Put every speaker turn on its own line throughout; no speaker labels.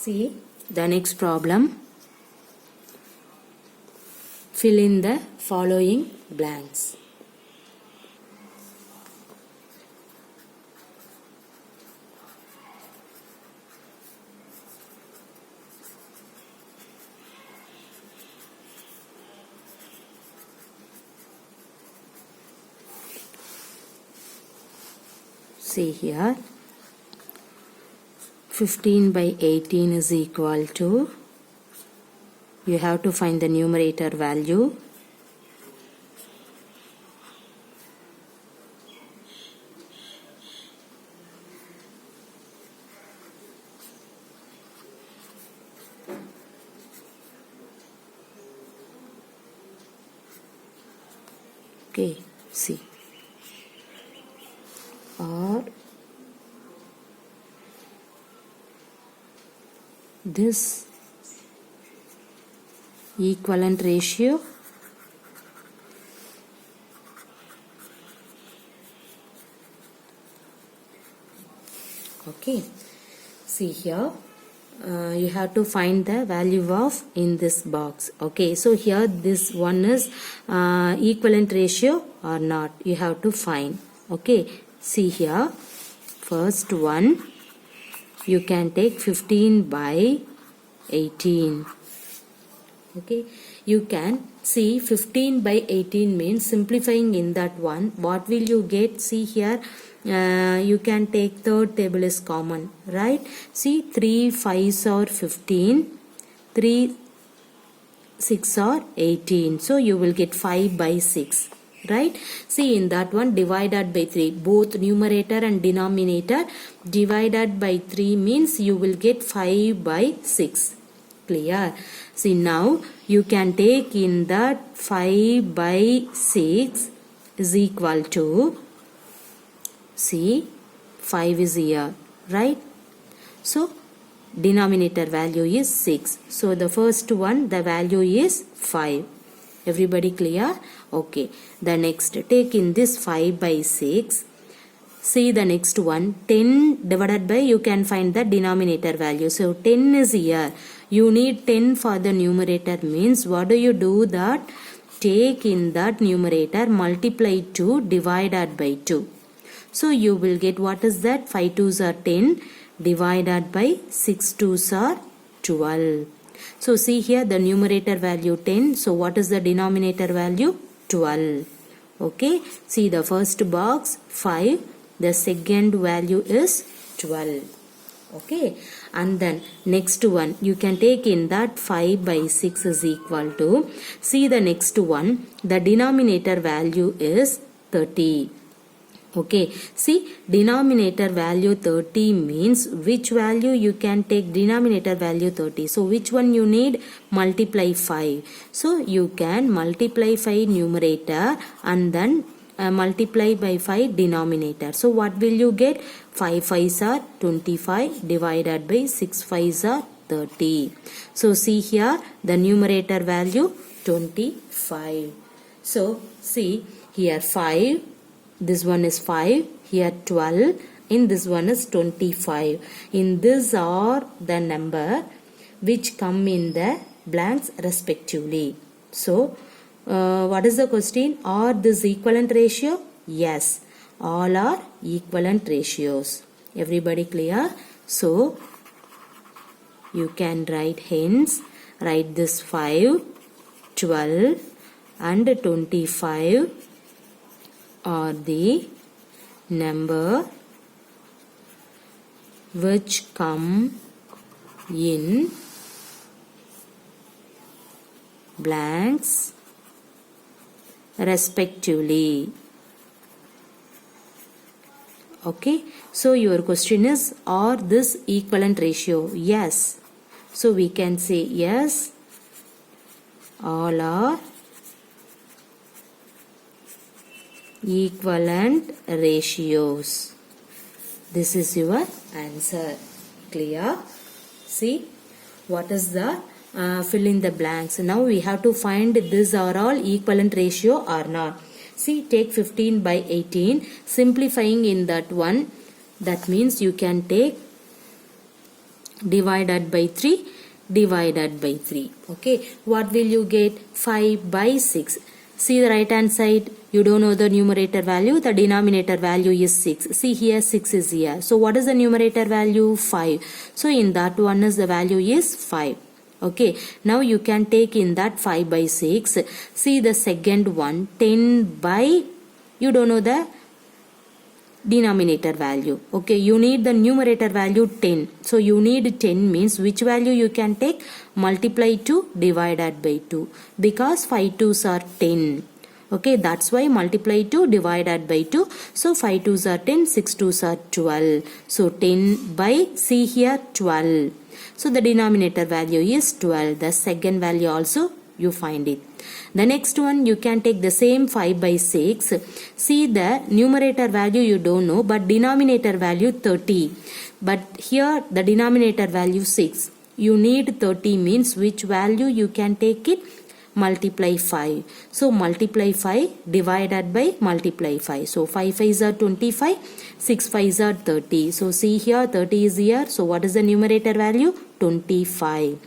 See the next problem. Fill in the following blanks. See here, 15 by 18 is equal to, you have to find the numerator value. Okay, see. Or this equivalent ratio okay, see here, you have to find the value of in this box. Okay, so here this one is equivalent ratio or not, you have to find. Okay, see here, first one, you can take 15 by 18. Okay, you can see 15 by 18 means simplifying in that one. What will you get? See here, you can take third table is common, right? See, 3 5s are 15, 3 6 are 18. So you will get 5 by 6. Right? See, in that one, divided by 3. Both numerator and denominator divided by 3 means you will get 5 by 6. Clear? See, now you can take in that 5 by 6 is equal to, see, 5 is here. Right? So, denominator value is 6. So, the first one, the value is 5. Everybody clear? Okay. The next, take in this 5 by 6. See the next one, 10 divided by, you can find the denominator value. So 10 is here. You need 10 for the numerator means what do you do? That take in that numerator, multiply 2 divided by 2. So you will get, what is that? 5 2s are 10 divided by 6 2s are 12. So see here, the numerator value 10. So what is the denominator value? 12. Okay. See the first box 5. The second value is 12. Okay. And then next one, you can take in that 5 by 6 is equal to, see the next one, the denominator value is 30. Okay, see, denominator value 30 means which value you can take? Denominator value 30. So which one you need? Multiply 5. So you can multiply 5 numerator and then multiply by 5 denominator. So what will you get? 5 5s are 25 divided by 6 5s are 30. So see here, the numerator value 25. So see here 5. This one is 5, here 12, in this one is 25. In this are the number which come in the blanks respectively. So, what is the question? Are this equivalent ratio? Yes, all are equivalent ratios. Everybody clear? So, you can write hence, write this 5, 12 and 25 are the number which come in blanks respectively. Okay, so your question is, are this equivalent ratio? Yes. So we can say yes, all are equivalent ratios. This is your answer. Clear? See, what is the fill in the blanks. Now we have to find these are all equivalent ratio or not. See, take 15 by 18, simplifying in that one, that means you can take divided by 3, divided by 3. Okay, what will you get? 5 by 6. See the right hand side, you don't know the numerator value, the denominator value is 6. See here 6 is here. So what is the numerator value? 5. So in that one is the value is 5. Okay, now you can take in that 5 by 6. See the second one, 10 by, you don't know the denominator value. Okay, you need the numerator value 10. So you need 10 means which value you can take? Multiply 2 divided by 2, because 5 2s are 10. Okay, that's why multiply 2 divided by 2. So 5 2s are 10, 6 2s are 12. So 10 by, see here 12. So the denominator value is 12. The second value also you find it. The next one, you can take the same 5 by 6. See the numerator value you don't know, but denominator value 30. But here the denominator value 6. You need 30 means which value you can take it? Multiply 5. So multiply 5 divided by multiply 5. So 5 5s are 25, 6 5s are 30. So see here 30 is here. So what is the numerator value? 25.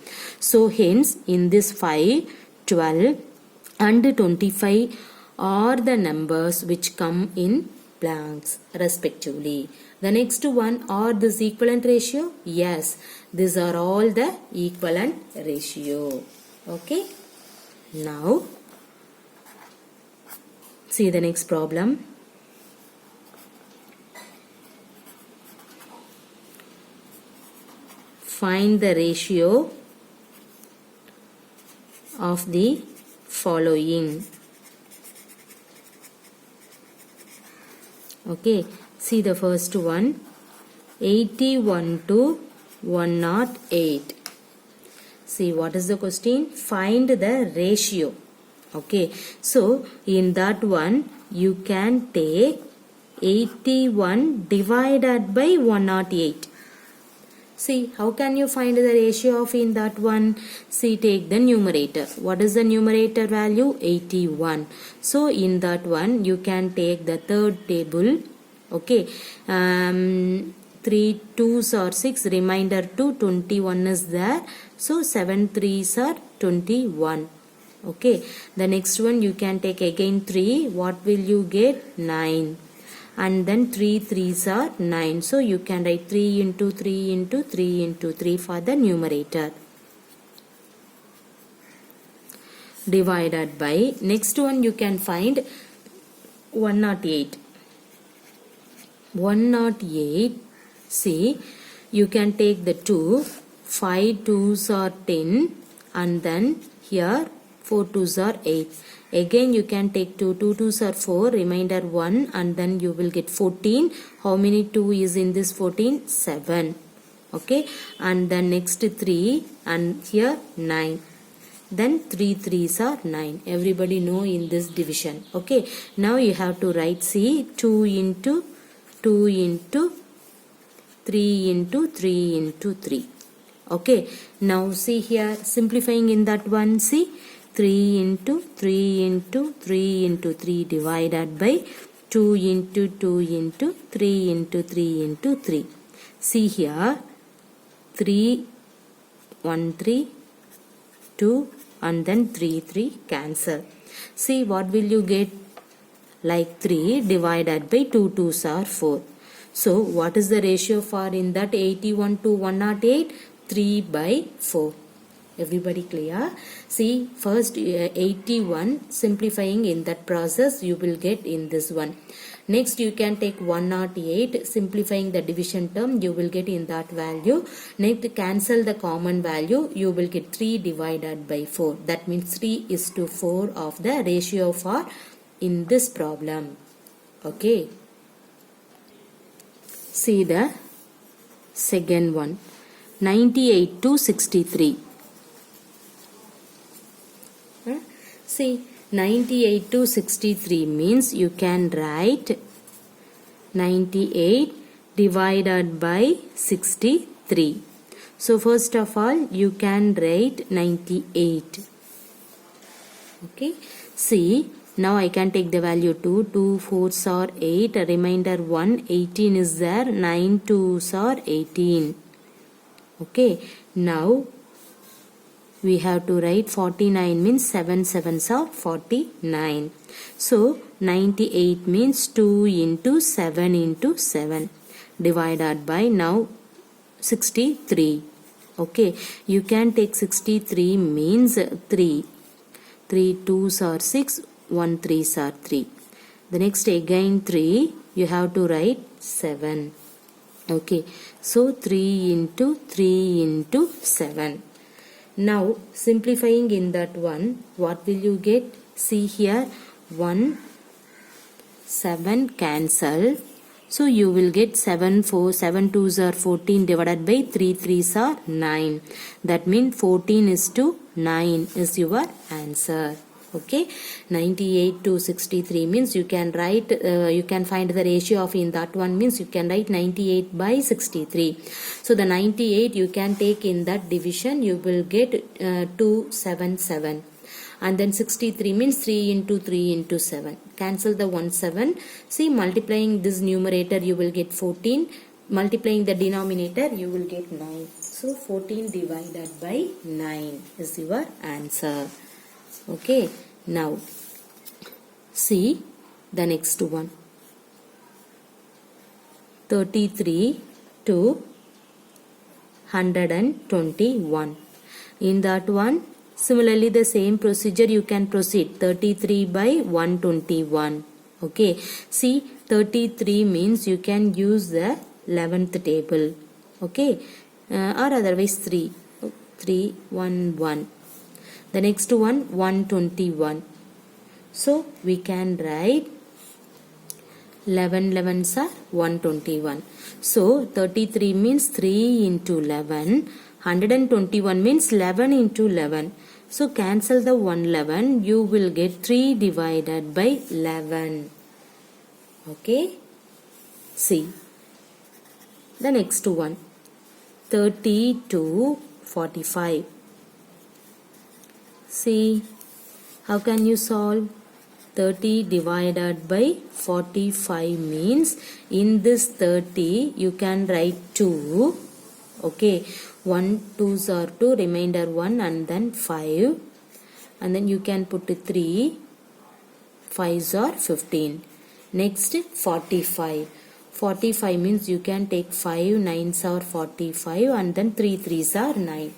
So hence in this 5, 12 and 25 are the numbers which come in blanks respectively. The next one, are this equivalent ratio? Yes, these are all the equivalent ratio. Okay. Now see the next problem. Find the ratio of the following. Okay, see the first one, 81 to 108. See what is the question? Find the ratio. Okay, so in that one you can take 81 divided by 108. See, how can you find the ratio of in that one? See, take the numerator. What is the numerator value? 81. So in that one you can take the third table. Okay, 3 2s are 6, remainder 2, 21 is there. So 7 3s are 21. Okay, the next one you can take again 3. What will you get? 9. And then 3 3s are 9. So you can write 3 into 3 into 3 into 3 for the numerator. Divided by, next one you can find 108. 108, see, you can take the 2, 5 2s are 10, and then here 4 2s are 8. Again you can take 2, 2 2s are 4, remainder 1, and then you will get 14. How many 2 is in this 14? 7. Okay, and then next 3, and here 9. Then 3 3s are 9. Everybody know in this division. Okay, now you have to write, see, 2 into 2 into 3 into 3 into 3. Okay, now see here, simplifying in that one, see, 3 into 3 into 3 into 3 divided by 2 into 2 into 3 into 3 into 3. See here, 3, 1 3, 2, and then 3 3 cancel. See what will you get? Like 3 divided by 2 2s are 4. So what is the ratio for in that 81 to 108? 3 by 4. Everybody clear? See, first 81 simplifying in that process you will get in this one. Next you can take 108 simplifying the division term, you will get in that value. Next cancel the common value, you will get 3 divided by 4. That means 3 is to 4 of the ratio for in this problem. Okay. See the second one, 98 to 63. See, 98 to 63 means you can write 98 divided by 63. So first of all you can write 98. Okay, see, now I can take the value 2, 2 4s are 8, remainder 1, 18 is there, 9 2s are 18. Okay, now we have to write 49 means 7 sevens are 49. So 98 means 2 into 7 into 7 divided by now 63. Okay, you can take 63 means 3. 3 2s are 6, 1 3s are 3. The next again 3, you have to write 7. Okay, so 3 into 7. Now simplifying in that one, what will you get? See here, 1 7 cancel. So you will get 7 2s are 14 divided by 3 3s are 9. That means 14 is to 9 is your answer. Okay, 98 to 63 means you can write, you can find the ratio of in that one means you can write 98 by 63. So the 98 you can take in that division, you will get 277. And then 63 means 3 into 3 into 7. Cancel the 1 7. See, multiplying this numerator you will get 14. Multiplying the denominator you will get 9. So 14 divided by 9 is your answer. Okay, now see the next one. 33 to 121. In that one, similarly the same procedure you can proceed. 33 by 121. Okay, see 33 means you can use the 11th table. Okay, or otherwise 3 1 1. The next one 121. So we can write 11 11s are 121. So 33 means 3 into 11. 121 means 11 into 11. So cancel the 111. You will get 3 divided by 11. Okay. See. The next one. 30 to 45. See, how can you solve? 30 divided by 45 means in this 30 you can write 2. Okay, 1 2s are 2, remainder 1 and then 5. And then you can put 3, 5s are 15. Next 45. 45 means you can take 5 9s are 45 and then 3 3s are 9.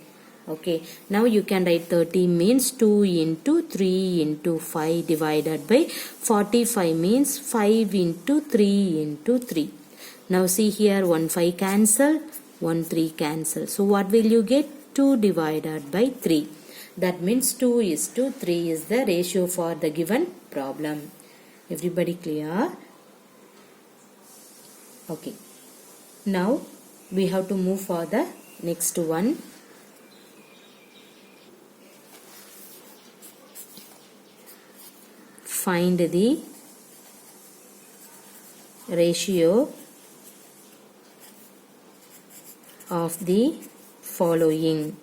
Okay, now you can write 30 means 2 into 3 into 5 divided by 45 means 5 into 3 into 3. Now see here 1 5 cancel, 1 3 cancel. So what will you get? 2 divided by 3. That means 2 is to 3 is the ratio for the given problem. Everybody clear? Okay. Now we have to move for the next one. Find the ratio of the following.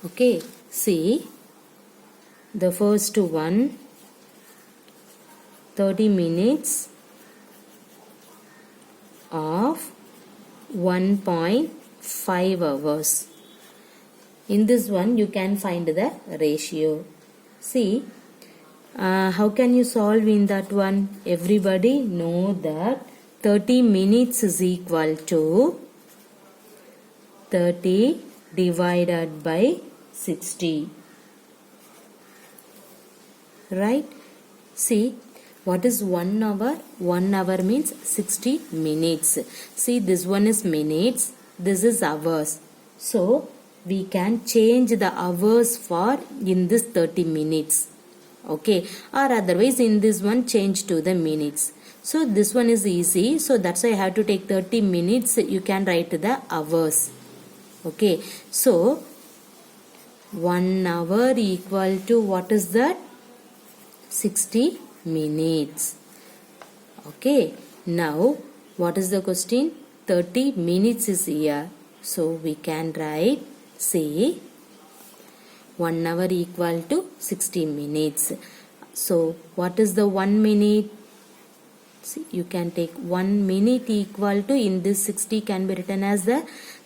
Okay, see the first one, 30 minutes of 1.5 hours. In this one you can find the ratio. See, how can you solve in that one? Everybody know that 30 minutes is equal to 30 divided by 60. Right? See, what is 1 hour? 1 hour means 60 minutes. See, this one is minutes, this is hours. So we can change the hours for in this 30 minutes. Okay, or otherwise in this one change to the minutes. So this one is easy. So that's why I have to take 30 minutes. You can write the hours. Okay, so 1 hour equal to what is that? 60 minutes. Okay, now what is the question? 30 minutes is here. So we can write, say 1 hour equal to 60 minutes. So what is the 1 minute? See, you can take 1 minute equal to, in this 60 can be written as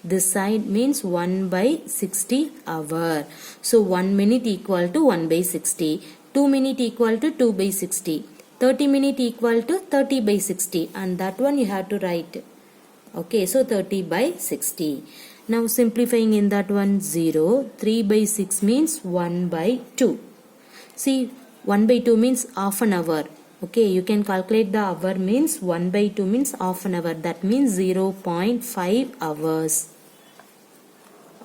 this side means 1 by 60 hour. So 1 minute equal to 1 by 60. 2 minute equal to 2 by 60. 30 minute equal to 30 by 60. And that one you have to write. Okay, so 30 by 60. Now simplifying in that one, 0. 3 by 6 means 1 by 2. See, 1 by 2 means half an hour. Okay, you can calculate the hour means 1 by 2 means half an hour. That means 0.5 hours.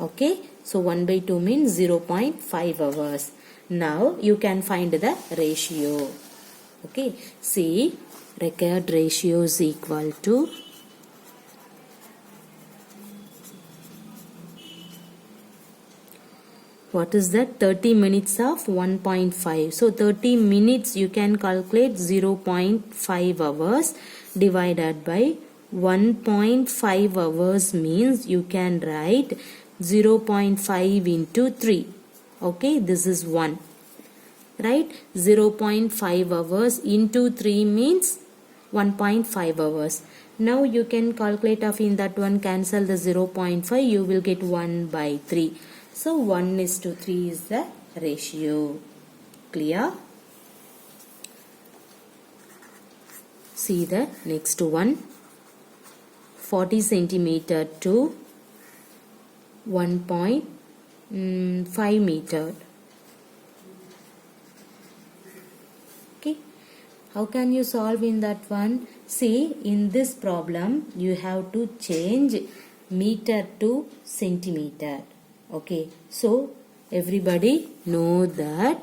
Okay, so 1 by 2 means 0.5 hours. Now you can find the ratio. Okay, see, required ratio is equal to what is that? 30 minutes of 1.5. So 30 minutes you can calculate 0.5 hours divided by 1.5 hours means you can write 0.5 into 3. Okay, this is 1. Right? 0.5 hours into 3 means 1.5 hours. Now you can calculate of in that one, cancel the 0.5, you will get 1 by 3. So 1:3 is the ratio. Clear? See the next one. 40 centimeter to 1.5 meter. Okay. How can you solve in that one? See, in this problem you have to change meter to centimeter. Okay, so everybody know that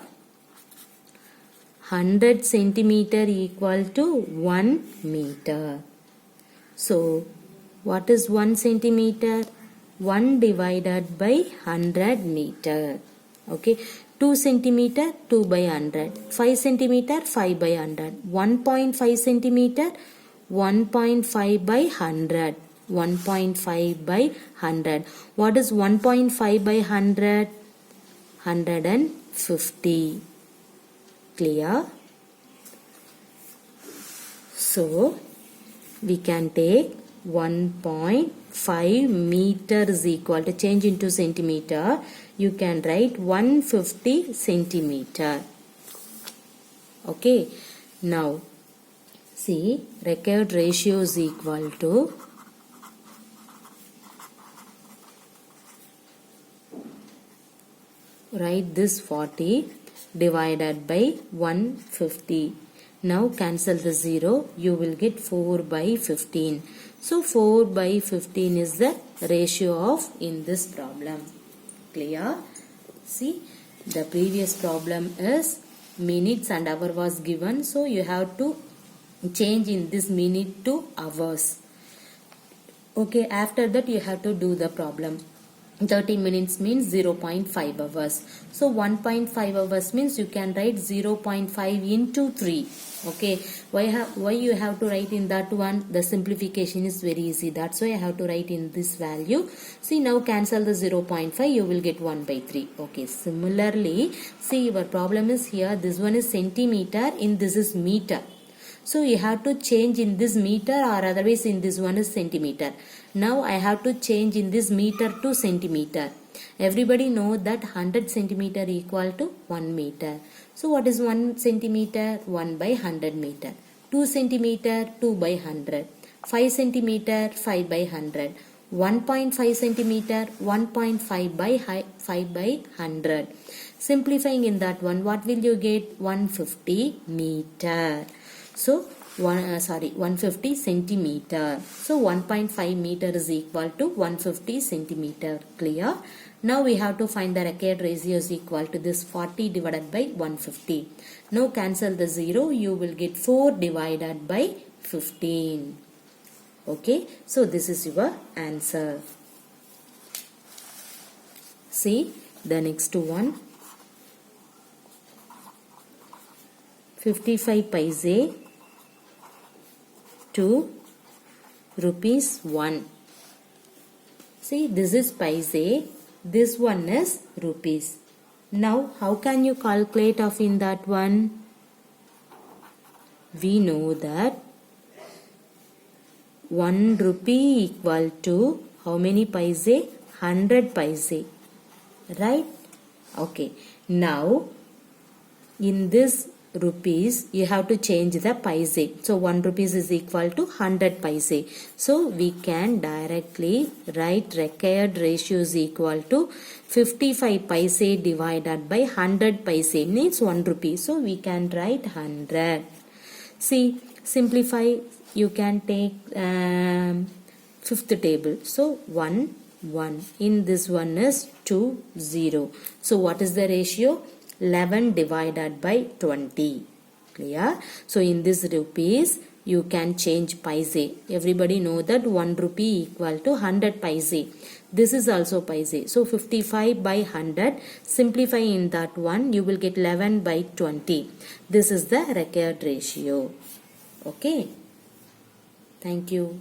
100 centimeter equal to 1 meter. So what is 1 centimeter? 1 divided by 100 meter. Okay, 2 centimeter 2 by 100. 5 centimeter 5 by 100. 1.5 centimeter 1.5 by 100. 1.5 by 100. What is 1.5 by 100? 150. Clear? So, we can take 1.5 meters equal to, change into centimeter, you can write 150 centimeter. Okay. Now, see, required ratio is equal to write this 40 divided by 150. Now cancel the 0. You will get 4 by 15. So 4 by 15 is the ratio of in this problem. Clear? See, the previous problem is minutes and hour was given. So you have to change in this minute to hours. Okay, after that you have to do the problem. 30 minutes means 0.5 hours. So 1.5 hours means you can write 0.5 into 3. Okay, why you have to write in that one? The simplification is very easy. That's why I have to write in this value. See, now cancel the 0.5, you will get 1 by 3. Okay, similarly, see, your problem is here. This one is centimeter, in this is meter. So you have to change in this meter, or otherwise in this one is centimeter. Now I have to change in this meter to centimeter. Everybody know that 100 centimeter equal to 1 meter. So what is 1 centimeter? 1 by 100 meter. 2 centimeter, 2 by 100. 5 centimeter, 5 by 100. 1.5 centimeter, 1.5 by 5 by 100. Simplifying in that one, what will you get? 150 meter. So 150 centimeter. So 1.5 meter is equal to 150 centimeter. Clear? Now we have to find the required ratio is equal to this 40 divided by 150. Now cancel the 0. You will get 4 divided by 15. Okay. So this is your answer. See the next one. 55 paise to rupees 1. See, this is paise, this one is rupees. Now how can you calculate of in that one? We know that 1 rupee equal to how many paise? 100 paise. Right? Okay. Now, in this rupees, you have to change the paise. So, 1 rupees is equal to 100 paise. So, we can directly write required ratio is equal to 55 paise divided by 100 paise means 1 rupee. So, we can write 100. See, simplify, you can take fifth table. So, 1, 1. In this one is 2, 0. So, what is the ratio? 11 divided by 20. Clear? So, in this rupees, you can change paise. Everybody know that 1 rupee equal to 100 paise. This is also paise. So, 55 by 100. Simplify in that one, you will get 11 by 20. This is the required ratio. Okay. Thank you.